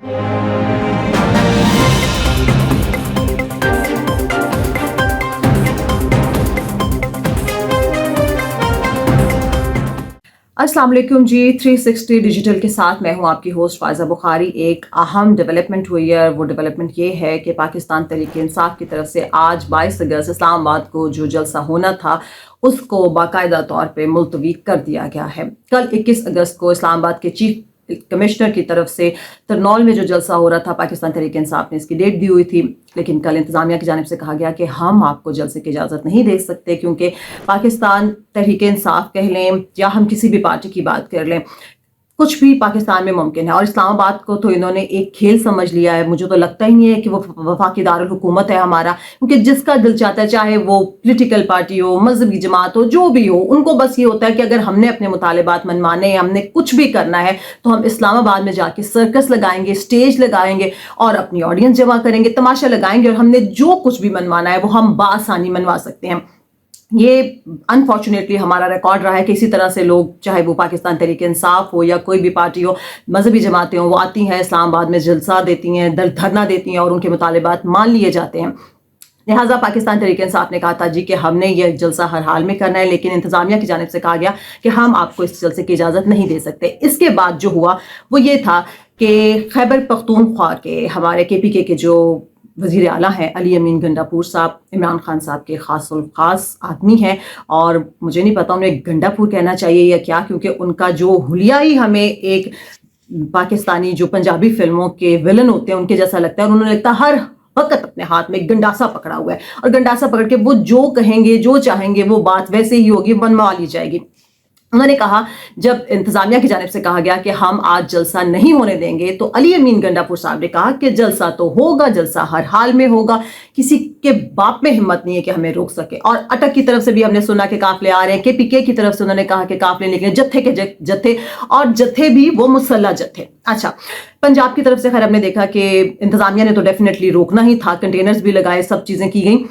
अस्सलाम वालेकुम जी। 360 डिजिटल के साथ मैं हूं आपकी होस्ट फायजा बुखारी। एक अहम डेवलपमेंट हुई है, वो डेवलपमेंट ये है कि पाकिस्तान तहरीक इंसाफ की तरफ से आज 22 अगस्त इस्लामाबाद को जो जलसा होना था उसको बाकायदा तौर पे मुलतवी कर दिया गया है। कल 21 अगस्त को इस्लामाबाद के चीफ कमिश्नर की तरफ से तरनौल में जो जलसा हो रहा था, पाकिस्तान तहरीक इंसाफ ने इसकी डेट दी हुई थी, लेकिन कल इंतजामिया की जानिब से कहा गया कि हम आपको जलसे की इजाज़त नहीं दे सकते, क्योंकि पाकिस्तान तहरीक इंसाफ कह लें या हम किसी भी पार्टी की बात कर लें, कुछ भी पाकिस्तान में मुमकिन है। और इस्लामाबाद को तो इन्होंने एक खेल समझ लिया है। मुझे तो लगता ही नहीं है कि वो वफाकी दारुल हुकूमत है हमारा, क्योंकि जिसका दिल चाहता है, चाहे वो पॉलिटिकल पार्टी हो, मजहबी जमात हो, जो भी हो, उनको बस ये होता है कि अगर हमने अपने मुतालिबात मनवाने, हमने कुछ भी करना है तो हम इस्लामाबाद में जाके सर्कस लगाएंगे, स्टेज लगाएंगे और अपनी ऑडियंस जमा करेंगे, तमाशा लगाएंगे और हमने जो कुछ भी मनवाना है वो हम बासानी मनवा सकते हैं। ये अनफॉर्चुनेटली हमारा रिकॉर्ड रहा है कि इसी तरह से लोग, चाहे वो पाकिस्तान तहरीक इंसाफ हो या कोई भी पार्टी हो, मजहबी जमातें हो, वो आती हैं इस्लामाबाद में जलसा देती हैं, धरना देती हैं और उनके मुतालिबात मान लिए जाते हैं। लिहाजा पाकिस्तान तहरीक इंसाफ ने कहा था जी कि हमने ये जलसा हर हाल में करना है, लेकिन इंतजामिया की जानिब से कहा गया कि हम आपको इस जलसे की इजाज़त नहीं दे सकते। इसके बाद जो हुआ वो ये था कि खैबर पख्तूनख्वा के हमारे KPK के जो वज़ीर आला हैं अली अमीन गंडापुर साहब, इमरान खान साहब के ख़ास आदमी हैं, और मुझे नहीं पता उन्हें गंडापुर कहना चाहिए या क्या, क्योंकि उनका जो हुलिया ही हमें एक पाकिस्तानी जो पंजाबी फिल्मों के विलन होते हैं उनके जैसा लगता है। और उन्होंने लगता है हर वक्त अपने हाथ में गंडासा पकड़ा हुआ है, और गंडासा पकड़ के वो जो कहेंगे, जो चाहेंगे, वो बात वैसे ही होगी, बनवा ली जाएगी। उन्होंने कहा, जब इंतजामिया की जानिब से कहा गया कि हम आज जलसा नहीं होने देंगे, तो अली अमीन गंडापुर साहब ने कहा कि जलसा तो होगा, जलसा हर हाल में होगा, किसी के बाप में हिम्मत नहीं है कि हमें रोक सके। और अटक की तरफ से भी हमने सुना कि काफले आ रहे हैं, KPK की तरफ से उन्होंने कहा कि काफले निकले, जत्थे के जत्थे, और जत्थे भी वो मुसल्ला जत्थे। अच्छा, पंजाब की तरफ से खैर हमने देखा कि इंतजामिया ने तो डेफिनेटली रोकना ही था, कंटेनर्स भी लगाए, सब चीजें की गई,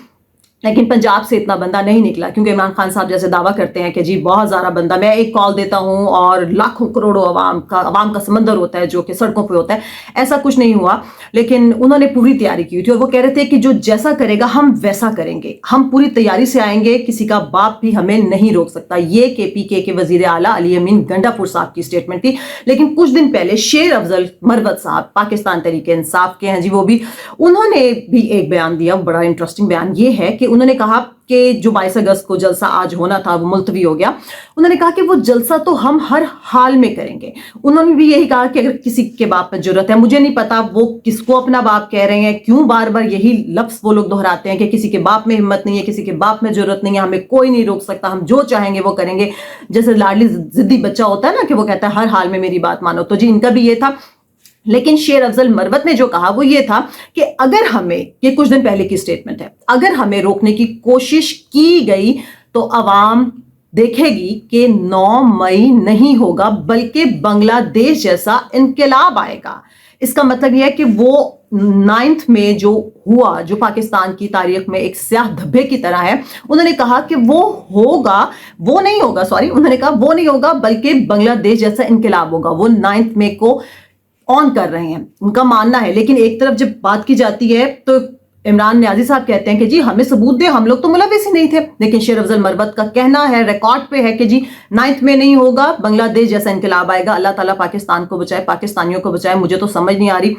लेकिन पंजाब से इतना बंदा नहीं निकला, क्योंकि इमरान खान साहब जैसे दावा करते हैं कि जी बहुत ज़्यादा बंदा, मैं एक कॉल देता हूं और लाखों करोड़ों अवाम का समंदर होता है जो कि सड़कों पे होता है। ऐसा कुछ नहीं हुआ, लेकिन उन्होंने पूरी तैयारी की थी और वो कह रहे थे कि जो जैसा करेगा हम वैसा करेंगे, हम पूरी तैयारी से आएंगे, किसी का बाप भी हमें नहीं रोक सकता। ये KPK के वजीर आला अली अमीन गंडापुर साहब की स्टेटमेंट थी। लेकिन कुछ दिन पहले शेर अफजल मरवत साहब, पाकिस्तान तहरीक इंसाफ के हैं जी, वो भी, उन्होंने भी एक बयान दिया। बड़ा इंटरेस्टिंग बयान ये है कि उन्होंने कहा कि जो 22 अगस्त को जलसा आज होना था वो मुलतवी हो गया। उन्होंने कहा कि वो जलसा तो हम हर हाल में करेंगे। उन्होंने भी यही कहा कि अगर किसी के बाप में जरूरत है, मुझे नहीं पता वो किसको अपना बाप कह रहे हैं, क्यों बार बार यही लफ्ज वो लोग दोहराते हैं कि किसी के बाप में हिम्मत नहीं है, किसी के बाप में जरूरत नहीं है, हमें कोई नहीं रोक सकता, हम जो चाहेंगे वो करेंगे। जैसे लाडली जिद्दी बच्चा होता है ना, कि वो कहता है हर हाल में मेरी बात मानो, तो जी इनका भी ये था। लेकिन शेर अफजल मरवत ने जो कहा वो ये था कि अगर हमें, ये कुछ दिन पहले की स्टेटमेंट है, अगर हमें रोकने की कोशिश की गई तो अवाम देखेगी कि 9 मई नहीं होगा बल्कि बांग्लादेश जैसा इनकलाब आएगा। इसका मतलब यह है कि वो 9 में जो हुआ, जो पाकिस्तान की तारीख में एक स्याह धब्बे की तरह है, उन्होंने कहा कि उन्होंने कहा वो नहीं होगा बल्कि बांग्लादेश जैसा इनकलाब होगा। वो 9 मई को ऑन कर रहे हैं, उनका मानना है। लेकिन एक तरफ जब बात की जाती है तो इमरान न्याजी साहब कहते हैं कि जी हमें सबूत दे, हम लोग तो मुलविस ही नहीं थे। लेकिन शेर अफजल मरवत का कहना है, रिकॉर्ड पे है, कि जी 9 में नहीं होगा, बांग्लादेश जैसा इनकलाब आएगा। अल्लाह ताला पाकिस्तान को बचाए, पाकिस्तानियों को बचाए। मुझे तो समझ नहीं आ रही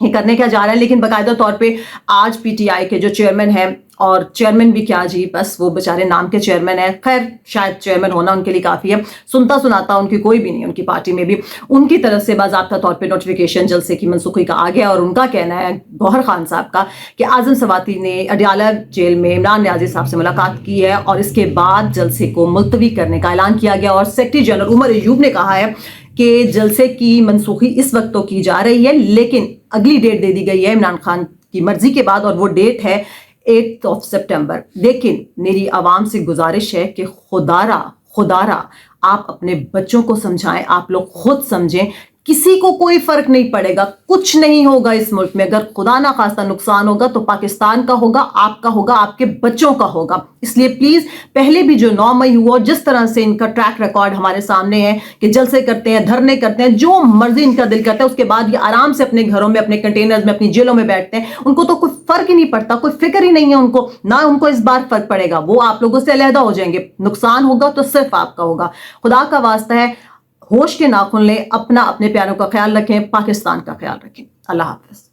ये करने क्या जा रहा है। लेकिन बाकायदा तौर पे आज PTI के जो चेयरमैन हैं, और चेयरमैन भी क्या जी, बस वो बेचारे नाम के चेयरमैन है, खैर शायद चेयरमैन होना उनके लिए काफ़ी है, सुनता सुनाता उनकी कोई भी नहीं, उनकी पार्टी में भी, उनकी तरफ से बाज़ाब्ता तौर पे नोटिफिकेशन जलसे की मनसूखी का आ गया। और उनका कहना है, गौहर खान साहब का, कि आज़म सवाती ने अडियाला जेल में इमरान न्याजी साहब से मुलाकात की है और इसके बाद जलसे को मुलतवी करने का ऐलान किया गया। और सेक्रेटरी जनरल उमर अयूब ने कहा है कि जलसे की मनसूखी इस वक्त तो की जा रही है, लेकिन अगली डेट दे दी गई है इमरान खान की मर्जी के बाद, और वो डेट है 8 सितंबर। लेकिन मेरी आवाम से गुजारिश है कि खुदारा आप अपने बच्चों को समझाएं, आप लोग खुद समझें किसी को कोई फर्क नहीं पड़ेगा, कुछ नहीं होगा इस मुल्क में। अगर खुदा ना खास्ता नुकसान होगा तो पाकिस्तान का होगा, आपका होगा, आपके बच्चों का होगा। इसलिए प्लीज पहले भी जो 9 मई हुआ, जिस तरह से इनका ट्रैक रिकॉर्ड हमारे सामने है कि जलसे करते हैं, धरने करते हैं, जो मर्जी इनका दिल करता है, उसके बाद ये आराम से अपने घरों में, अपने कंटेनर्स में, अपनी जेलों में बैठते हैं। उनको तो कोई फर्क ही नहीं पड़ता, कोई फिक्र ही नहीं है उनको, ना उनको इस बार फर्क पड़ेगा। वो आप लोगों से अलहदा हो जाएंगे, नुकसान होगा तो सिर्फ आपका होगा। खुदा का वास्ता है, होश के नाखून लें, अपना अपने प्यारों का ख्याल रखें, पाकिस्तान का ख्याल रखें। अल्लाह हाफिज।